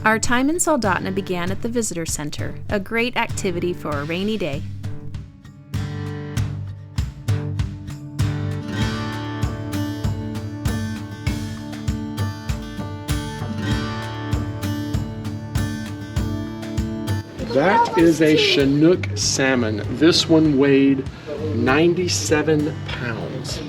Our time in Soldotna began at the visitor center, a great activity for a rainy day. That is a Chinook salmon. This one weighed 97 pounds.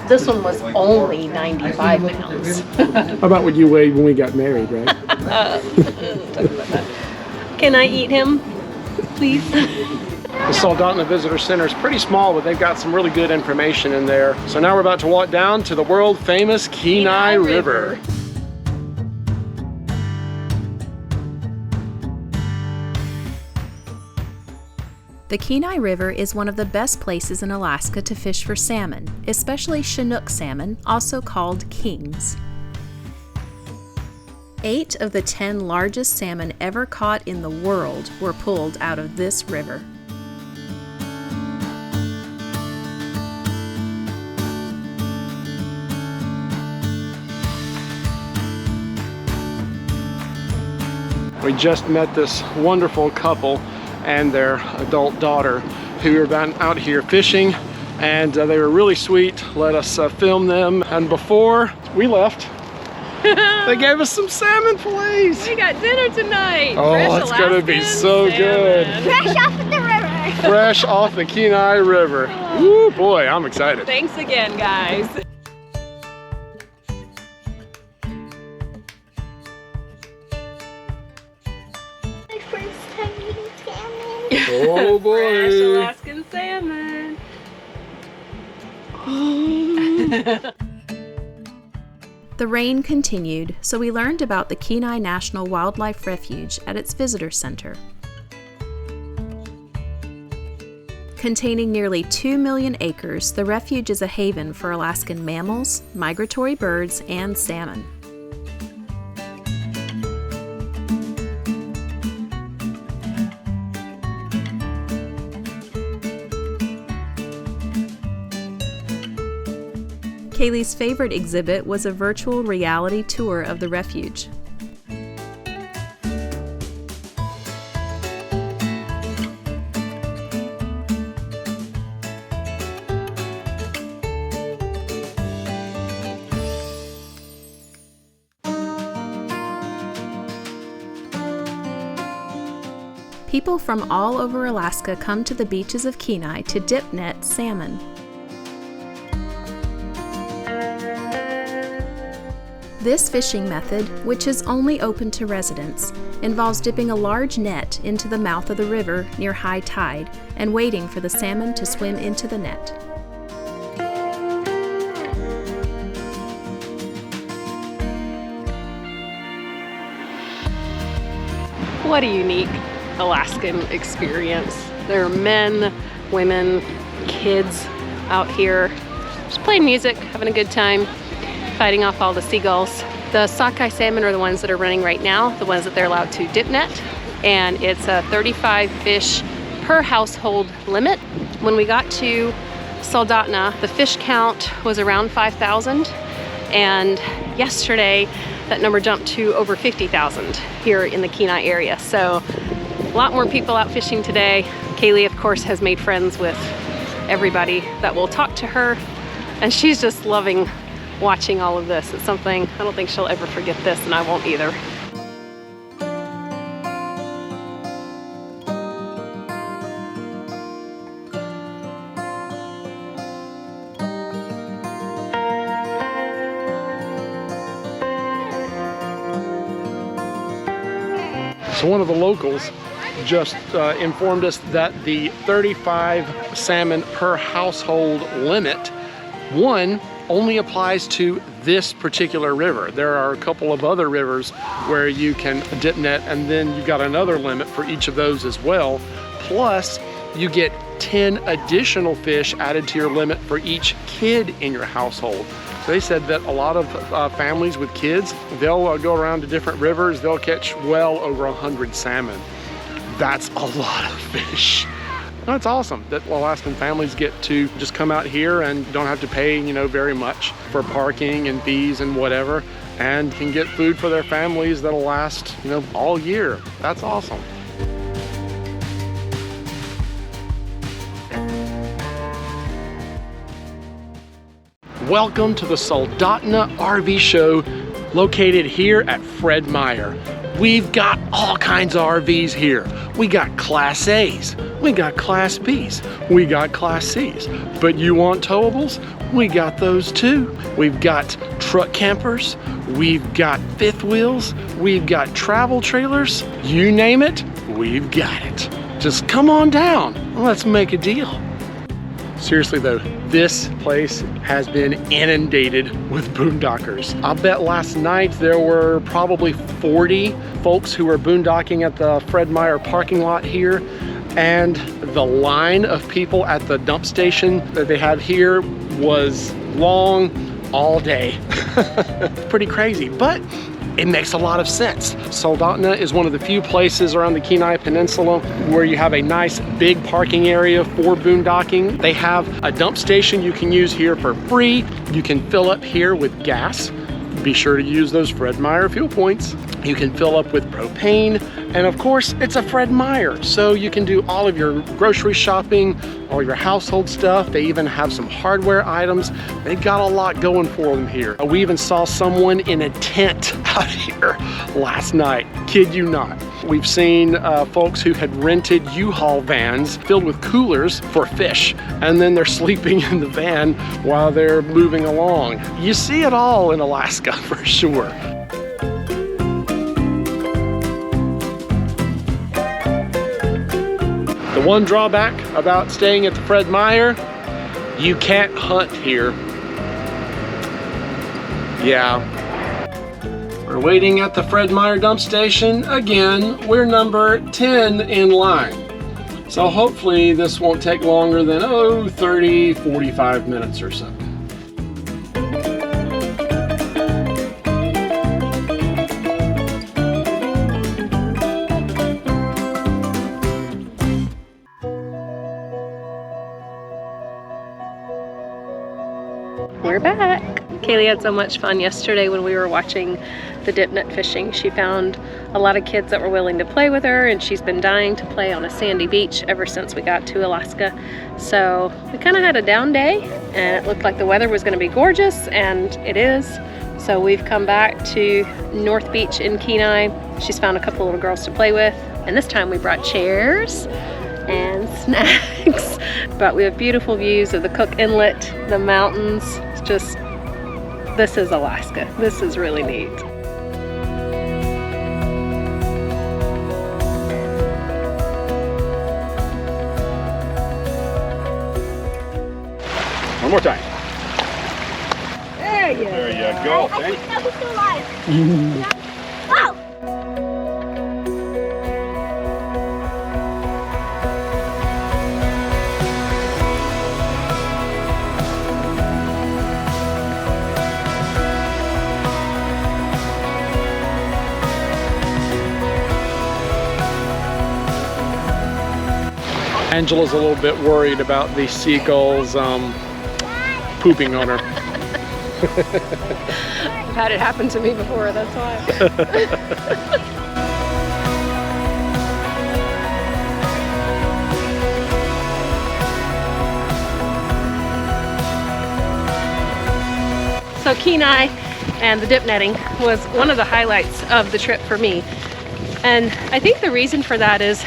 This one was only 95 pounds. How about what you weighed when we got married, right? Can I eat him, please? The Soldotna Visitor Center is pretty small, but they've got some really good information in there. So now we're about to walk down to the world famous Kenai River. The Kenai River is one of the best places in Alaska to fish for salmon, especially Chinook salmon, also called kings. 8 of the 10 largest salmon ever caught in the world were pulled out of this river. We just met this wonderful couple and their adult daughter who were out here fishing, and they were really sweet, let us film them, and before we left they gave us some salmon fillets. We got dinner tonight. Oh, it's gonna be so good. Fresh off of the river. Fresh off the Kenai River. Ooh, boy, I'm excited. Thanks again, guys. Oh boy. Fresh Alaskan salmon. The rain continued, so we learned about the Kenai National Wildlife Refuge at its visitor center. Containing nearly 2 million acres, the refuge is a haven for Alaskan mammals, migratory birds, and salmon. Kaylee's favorite exhibit was a virtual reality tour of the refuge. People from all over Alaska come to the beaches of Kenai to dip net salmon. This fishing method, which is only open to residents, involves dipping a large net into the mouth of the river near high tide and waiting for the salmon to swim into the net. What a unique Alaskan experience. There are men, women, kids out here just playing music, having a good time, fighting off all the seagulls. The sockeye salmon are the ones that are running right now, the ones that they're allowed to dip net, and it's a 35 fish per household limit. When we got to Soldotna, the fish count was around 5,000, and yesterday that number jumped to over 50,000 here in the Kenai area. So a lot more people out fishing today. Kaylee, of course, has made friends with everybody that will talk to her, and she's just loving watching all of this. It's something, I don't think she'll ever forget this, and I won't either. So one of the locals just informed us that the 35 salmon per household limit, one, only applies to this particular river. There are a couple of other rivers where you can dip net, and then you've got another limit for each of those as well. Plus, you get 10 additional fish added to your limit for each kid in your household. So they said that a lot of families with kids, they'll go around to different rivers, they'll catch well over 100 salmon. That's a lot of fish. That's awesome that Alaskan families get to just come out here and don't have to pay, very much for parking and fees and whatever, and can get food for their families that'll last, all year. That's awesome. Welcome to the Soldotna RV show located here at Fred Meyer. We've got all kinds of RVs here. We got Class A's, we got Class B's, we got Class C's. But you want towables? We got those too. We've got truck campers, we've got fifth wheels, we've got travel trailers. You name it, we've got it. Just come on down, let's make a deal. Seriously though, this place has been inundated with boondockers. I'll bet last night there were probably 40 folks who were boondocking at the Fred Meyer parking lot here, and the line of people at the dump station that they have here was long all day. Pretty crazy, but it makes a lot of sense. Soldotna is one of the few places around the Kenai Peninsula where you have a nice big parking area for boondocking. They have a dump station you can use here for free. You can fill up here with gas. Be sure to use those Fred Meyer fuel points. You can fill up with propane, and of course it's a Fred Meyer, so you can do all of your grocery shopping, all your household stuff. They even have some hardware items. They've got a lot going for them here. We even saw someone in a tent out here last night, kid you not. We've seen folks who had rented U-Haul vans filled with coolers for fish, and then they're sleeping in the van while they're moving along. You see it all in Alaska for sure. The one drawback about staying at the Fred Meyer, you can't hunt here. Yeah. We're waiting at the Fred Meyer dump station. Again, we're number 10 in line. So hopefully this won't take longer than, 30, 45 minutes or so. We're back. Kaylee had so much fun yesterday when we were watching the dip net fishing. She found a lot of kids that were willing to play with her, and she's been dying to play on a sandy beach ever since we got to Alaska. So we kind of had a down day, and it looked like the weather was going to be gorgeous, and it is. So we've come back to North Beach in Kenai. She's found a couple little girls to play with, and this time we brought chairs and snacks. But we have beautiful views of the Cook Inlet, the mountains. It's just, this is Alaska. This is really neat. One more time. There you go. I think that was still alive. Wow! Angela's a little bit worried about the seagulls pooping on her. I've had it happen to me before, that's why. So Kenai and the dip netting was one of the highlights of the trip for me. And I think the reason for that is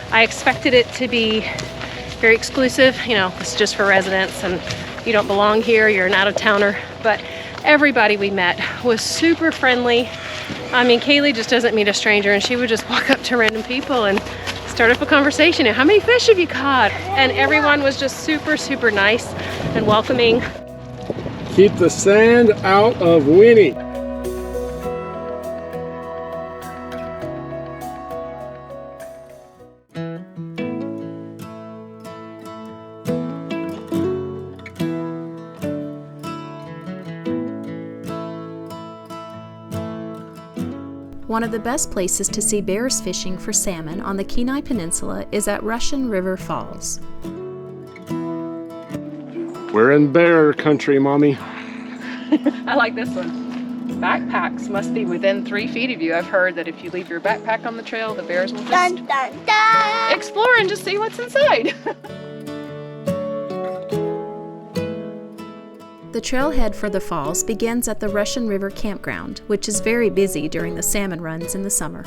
I expected it to be very exclusive. You know, it's just for residents and you don't belong here, you're an out-of-towner. But everybody we met was super friendly. I mean, Kaylee just doesn't meet a stranger, and she would just walk up to random people and start up a conversation. How many fish have you caught? And everyone was just super, super nice and welcoming. Keep the sand out of Winnie. One of the best places to see bears fishing for salmon on the Kenai Peninsula is at Russian River Falls. We're in bear country, Mommy. I like this one. Backpacks must be within 3 feet of you. I've heard that if you leave your backpack on the trail, the bears will just Dun, dun, dun. explore and just see what's inside. The trailhead for the falls begins at the Russian River Campground, which is very busy during the salmon runs in the summer.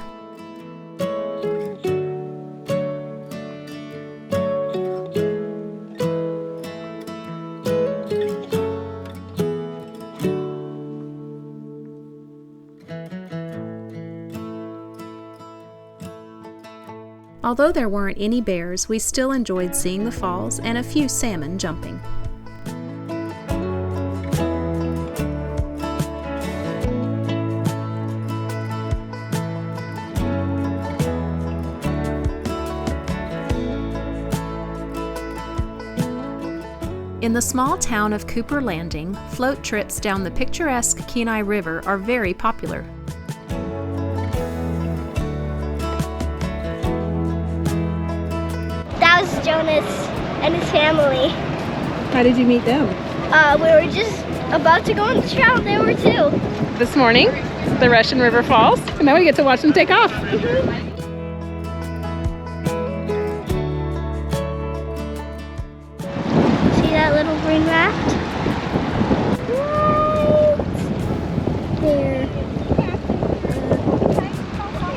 Although there weren't any bears, we still enjoyed seeing the falls and a few salmon jumping. In the small town of Cooper Landing, float trips down the picturesque Kenai River are very popular. That was Jonas and his family. How did you meet them? We were just about to go on the trail, and they were too. This morning, the Russian River Falls, and now we get to watch them take off. See that little green raft?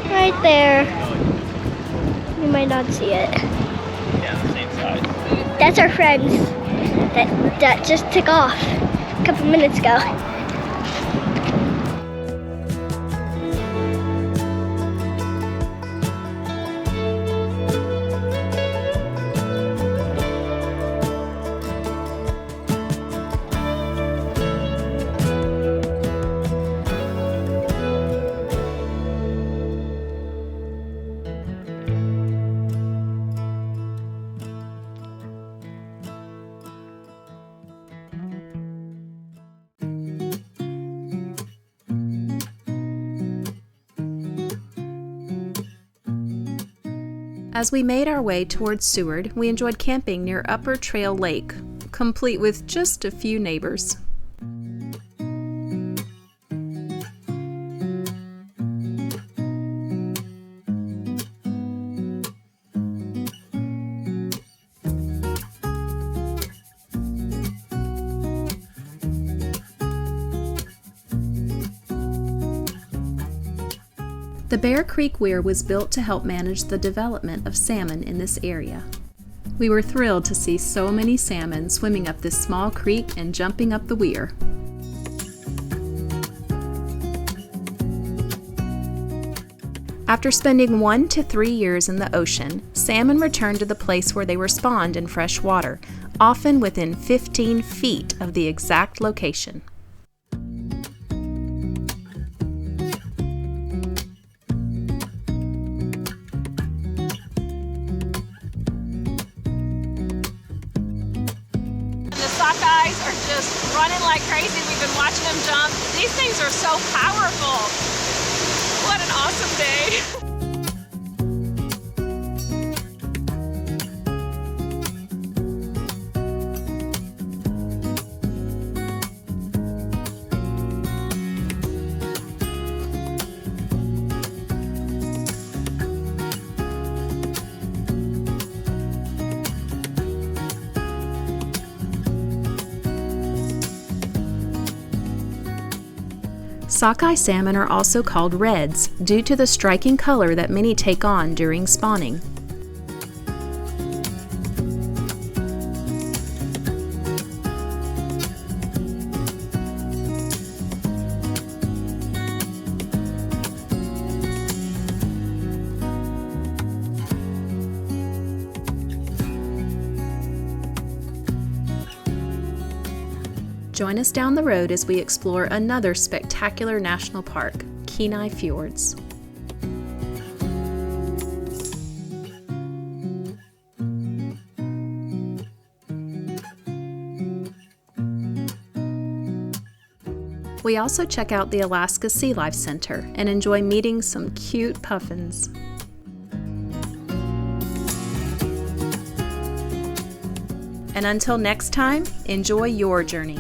Right there. Right there. You might not see it. Yeah, the same size. That's our friends that just took off a couple minutes ago. As we made our way towards Seward, we enjoyed camping near Upper Trail Lake, complete with just a few neighbors. The Bear Creek Weir was built to help manage the development of salmon in this area. We were thrilled to see so many salmon swimming up this small creek and jumping up the weir. After spending 1 to 3 years in the ocean, salmon returned to the place where they were spawned in fresh water, often within 15 feet of the exact location. Sockeyes are just running like crazy. We've been watching them jump. These things are so powerful. What an awesome day. Sockeye salmon are also called reds due to the striking color that many take on during spawning. Join us down the road as we explore another spectacular national park, Kenai Fjords. We also check out the Alaska Sea Life Center and enjoy meeting some cute puffins. And until next time, enjoy your journey.